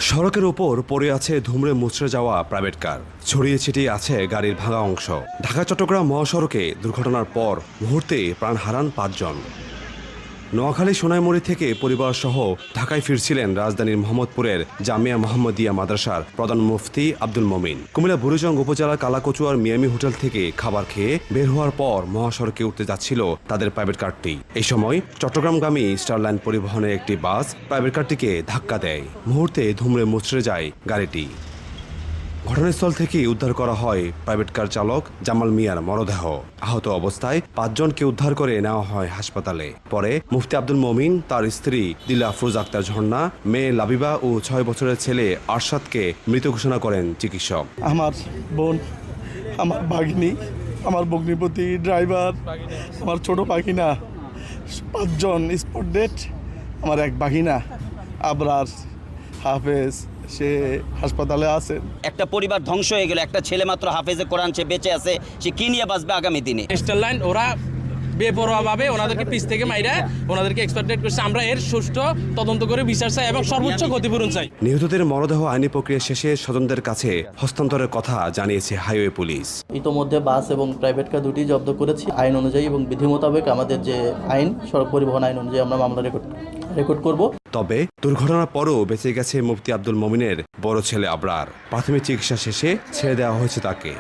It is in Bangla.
সড়কের উপর পড়ে আছে ধুমড়ে মুচড়ে যাওয়া প্রাইভেট কার, ছড়িয়ে ছিটিয়ে আছে গাড়ির ভাঙা অংশ। ঢাকা চট্টগ্রাম মহাসড়কে দুর্ঘটনার পর মুহূর্তে প্রাণ হারান ৫ জন। নোয়াখালী সোনাইমুড়ি থেকে পরিবারসহ ঢাকায় ফিরছিলেন রাজধানীর মোহাম্মদপুরের জামিয়া মোহাম্মদিয়া মাদ্রাসার প্রধান মুফতি আব্দুল মমিন। কুমিল্লা বুড়িচং উপজেলার কালাকচুয়ার মিয়ামি হোটেল থেকে খাবার খেয়ে বের হওয়ার পর মহাসড়কে উঠতে যাচ্ছিল তাদের প্রাইভেট কারটি। এই সময় চট্টগ্রামগামী স্টারলাইন পরিবহনের একটি বাস প্রাইভেট কারটিকে ধাক্কা দেয়। মুহূর্তে ধুমড়ে মুচড়ে যায় গাড়িটি। ঘটনাস্থল থেকে উদ্ধার করা হয় প্রাইভেট কার চালক জামাল মিয়ার মরদেহ। আহত অবস্থায় ৫ জনকে উদ্ধার করে নেওয়া হয় হাসপাতালে। পরে মুফতি আব্দুল মমিন, তার স্ত্রী দিলা আফরোজ আক্তার ঝর্ণা, মেয়ে লাবিবা ও ৬ বছরের ছেলে আরশাদকে মৃত ঘোষণা করেন চিকিৎসক। আমার বোন, আমার ভাগিনী, আমার ভগ্নিপতি, ড্রাইভার, আমার ছোট ভাগিনা, ৫ জন স্পট ডেড। আমার এক ভাগিনা আবরার হাফেজ, সে হাসপাতালে আছেন। একটা পরিবার ধ্বংস হয়ে গেল, একটা ছেলে মাত্র হাফেজে কোরআন, সে বেঁচে আছে, সে কি নিয়ে বাঁচবে আগামী দিনে? স্টারলাইন ওরা বেপরোয়াভাবে ওনাদেরকে পিছ থেকে মাইরা ওনাদেরকে এক্সপার্টেড করছে। আমরা এর সুষ্ঠু তদন্ত করে বিচার চাই এবং সর্বোচ্চ ক্ষতিপূরণ চাই। নিহতদের মরদেহ আইনি প্রক্রিয়া শেষে স্বজনদের কাছে হস্তান্তরের কথা জানিয়েছে হাইওয়ে পুলিশ। ইতোমধ্যে বাস এবং প্রাইভেট কার দুটি জব্দ করেছি। আইন অনুযায়ী এবং বিধি মোতাবেক আমাদের যে আইন, সড়ক পরিবহন আইন অনুযায়ী আমরা মামলা রেকর্ড করব। তবে দুর্ঘটনার পরও বেঁচে গেছে মুফতি আব্দুল মমিনের বড় ছেলে আবরার। প্রাথমিক চিকিৎসা শেষে ছেড়ে দেওয়া হয়েছে তাকে।